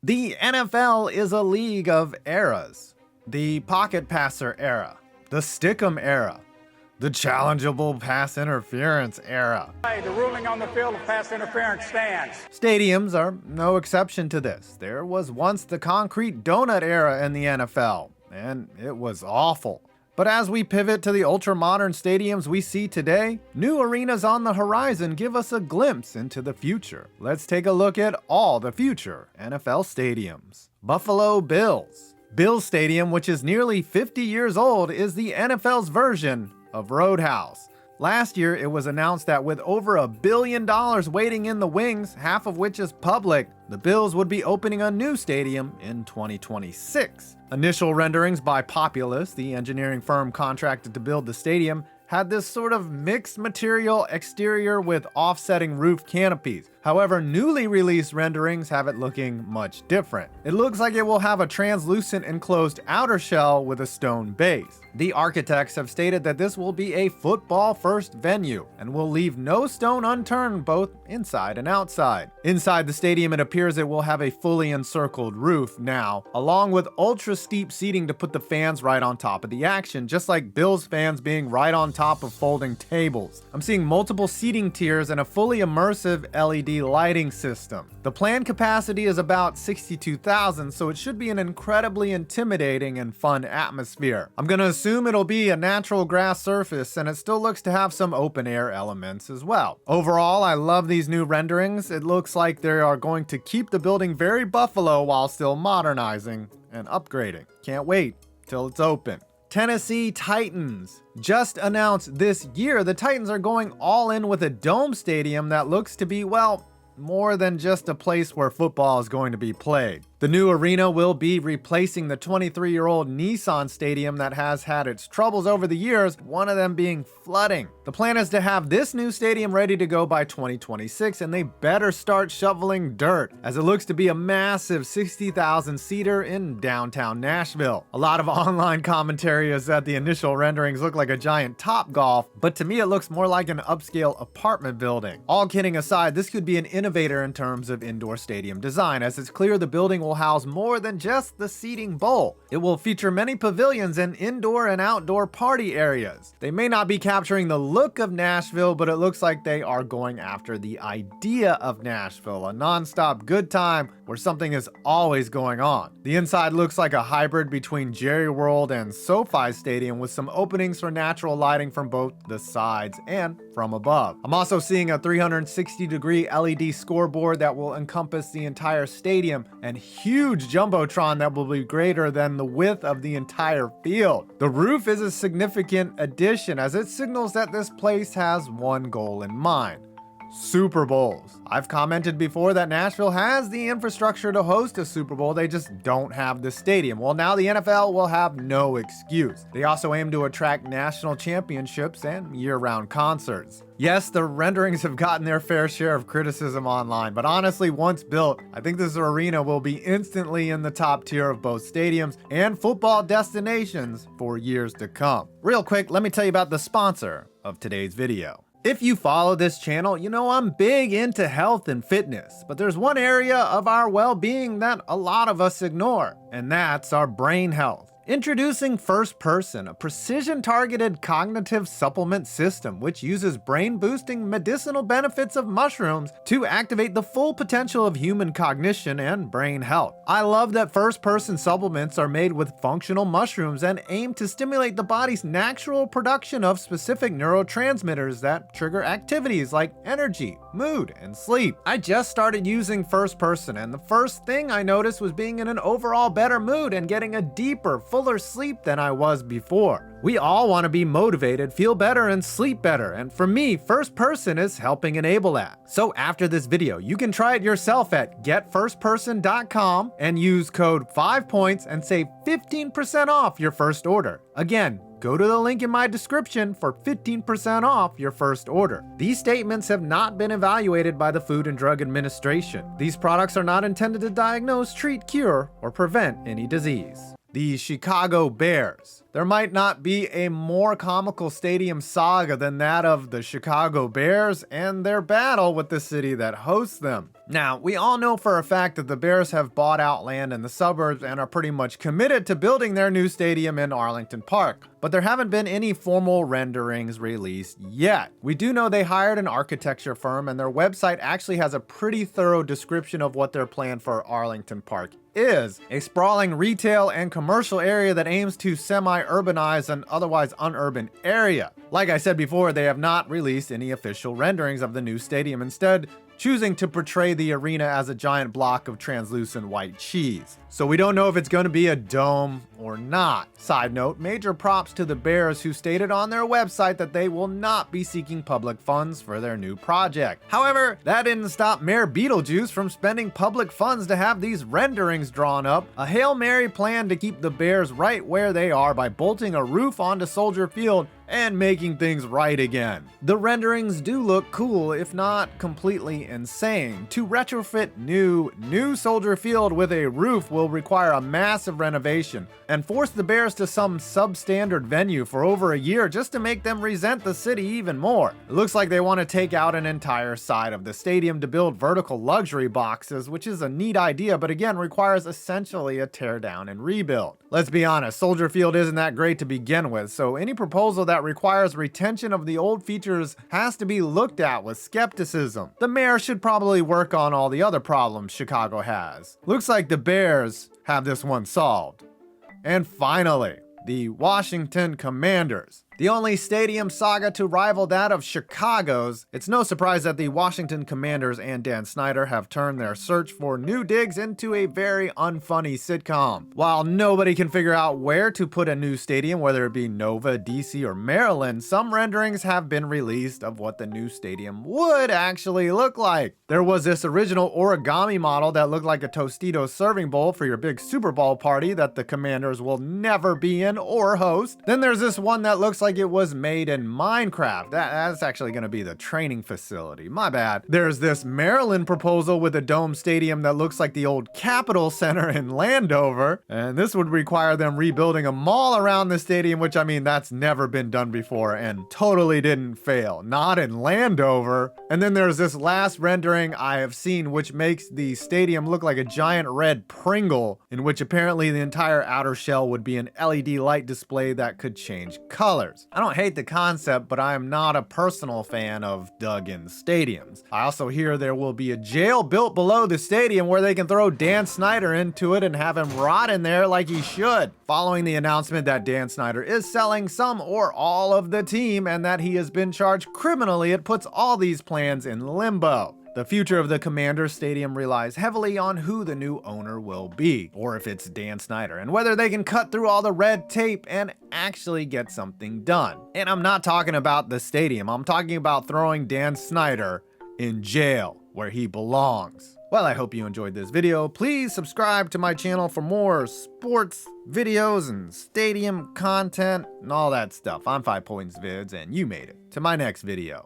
The NFL is a league of eras. The pocket passer era, the stick'em era, the challengeable pass interference era. The ruling on the field of pass interference stands. Stadiums are no exception to this. There was once the concrete donut era in the NFL, and it was awful. But as we pivot to the ultra-modern stadiums we see today, new arenas on the horizon give us a glimpse into the future. Let's take a look at all the future NFL stadiums. Buffalo Bills. Bills Stadium, which is nearly 50 years old, is the NFL's version of Roadhouse. Last year, it was announced that with over $1 billion waiting in the wings, half of which is public, the Bills would be opening a new stadium in 2026. Initial renderings by Populous, the engineering firm contracted to build the stadium, had this sort of mixed material exterior with offsetting roof canopies. However, newly released renderings have it looking much different. It looks like it will have a translucent enclosed outer shell with a stone base. The architects have stated that this will be a football-first venue and will leave no stone unturned both inside and outside. Inside the stadium, it appears it will have a fully encircled roof now, along with ultra-steep seating to put the fans right on top of the action, just like Bills fans being right on top of folding tables. I'm seeing multiple seating tiers and a fully immersive LED lighting system. The planned capacity is about 62,000, so it should be an incredibly intimidating and fun atmosphere. I'm gonna assume it'll be a natural grass surface, and it still looks to have some open air elements as well. Overall, I love these new renderings. It looks like they are going to keep the building very Buffalo while still modernizing and upgrading. Can't wait till it's open. Tennessee Titans. Just announced this year, the Titans are going all in with a dome stadium that looks to be, well, more than just a place where football is going to be played. The new arena will be replacing the 23-year-old Nissan Stadium that has had its troubles over the years, one of them being flooding. The plan is to have this new stadium ready to go by 2026, and they better start shoveling dirt, as it looks to be a massive 60,000-seater in downtown Nashville. A lot of online commentary is that the initial renderings look like a giant Topgolf, but to me it looks more like an upscale apartment building. All kidding aside, this could be an innovator in terms of indoor stadium design, as it's clear the building will house more than just the seating bowl. It will feature many pavilions and indoor and outdoor party areas. They may not be capturing the look of Nashville, but it looks like they are going after the idea of Nashville, a non-stop good time where something is always going on. The inside looks like a hybrid between Jerry World and SoFi Stadium, with some openings for natural lighting from both the sides and from above. I'm also seeing a 360-degree LED scoreboard that will encompass the entire stadium, and huge jumbotron that will be greater than the width of the entire field. The roof is a significant addition, as it signals that this place has one goal in mind: Super Bowls. I've commented before that Nashville has the infrastructure to host a Super Bowl, they just don't have the stadium. Well, now the NFL will have no excuse. They also aim to attract national championships and year-round concerts. Yes, the renderings have gotten their fair share of criticism online, but honestly, once built, I think this arena will be instantly in the top tier of both stadiums and football destinations for years to come. Real quick, let me tell you about the sponsor of today's video. If you follow this channel, you know I'm big into health and fitness, but there's one area of our well-being that a lot of us ignore, and that's our brain health. Introducing First Person, a precision-targeted cognitive supplement system which uses brain-boosting medicinal benefits of mushrooms to activate the full potential of human cognition and brain health. I love that First Person supplements are made with functional mushrooms and aim to stimulate the body's natural production of specific neurotransmitters that trigger activities like energy, mood, and sleep. I just started using First Person, and the first thing I noticed was being in an overall better mood and getting a deeper, fuller sleep than I was before. We all want to be motivated, feel better, and sleep better, and for me, First Person is helping enable that. So after this video, you can try it yourself at getfirstperson.com and use code 5points and save 15% off your first order. Again, go to the link in my description for 15% off your first order. These statements have not been evaluated by the Food and Drug Administration. These products are not intended to diagnose, treat, cure, or prevent any disease. The Chicago Bears. There might not be a more comical stadium saga than that of the Chicago Bears and their battle with the city that hosts them. Now, we all know for a fact that the Bears have bought out land in the suburbs and are pretty much committed to building their new stadium in Arlington Park, but there haven't been any formal renderings released yet. We do know they hired an architecture firm, and their website actually has a pretty thorough description of what their plan for Arlington Park is: a sprawling retail and commercial area that aims to semi-urbanize an otherwise unurban area. Like I said before, they have not released any official renderings of the new stadium, instead choosing to portray the arena as a giant block of translucent white cheese. So we don't know if it's going to be a dome or not. Side note, major props to the Bears, who stated on their website that they will not be seeking public funds for their new project. However, that didn't stop Mayor Beetlejuice from spending public funds to have these renderings drawn up, a Hail Mary plan to keep the Bears right where they are by bolting a roof onto Soldier Field and making things right again. The renderings do look cool, if not completely insane. To retrofit new Soldier Field with a roof will require a massive renovation and force the Bears to some substandard venue for over a year just to make them resent the city even more. It looks like they want to take out an entire side of the stadium to build vertical luxury boxes, which is a neat idea, but again requires essentially a teardown and rebuild. Let's be honest, Soldier Field isn't that great to begin with, so any proposal that requires retention of the old features has to be looked at with skepticism. The mayor should probably work on all the other problems Chicago has. Looks like the Bears have this one solved. And finally, the Washington Commanders. The only stadium saga to rival that of Chicago's, it's no surprise that the Washington Commanders and Dan Snyder have turned their search for new digs into a very unfunny sitcom. While nobody can figure out where to put a new stadium, whether it be Nova, DC, or Maryland, some renderings have been released of what the new stadium would actually look like. There was this original origami model that looked like a Tostitos serving bowl for your big Super Bowl party that the Commanders will never be in or host. Then there's this one that looks like it was made in Minecraft. That's actually going to be the training facility. My bad. There's this Maryland proposal with a dome stadium that looks like the old Capitol Center in Landover. And this would require them rebuilding a mall around the stadium, which, I mean, that's never been done before and totally didn't fail. Not in Landover. And then there's this last rendering I have seen, which makes the stadium look like a giant red Pringle, in which apparently the entire outer shell would be an LED light display that could change colors. I don't hate the concept, but I am not a personal fan of dug-in stadiums. I also hear there will be a jail built below the stadium where they can throw Dan Snyder into it and have him rot in there like he should. Following the announcement that Dan Snyder is selling some or all of the team and that he has been charged criminally, it puts all these plans in limbo. The future of the Commanders Stadium relies heavily on who the new owner will be, or if it's Dan Snyder, and whether they can cut through all the red tape and actually get something done. And I'm not talking about the stadium, I'm talking about throwing Dan Snyder in jail, where he belongs. Well, I hope you enjoyed this video. Please subscribe to my channel for more sports videos and stadium content and all that stuff. I'm 5 Points Vids, and you made it to my next video.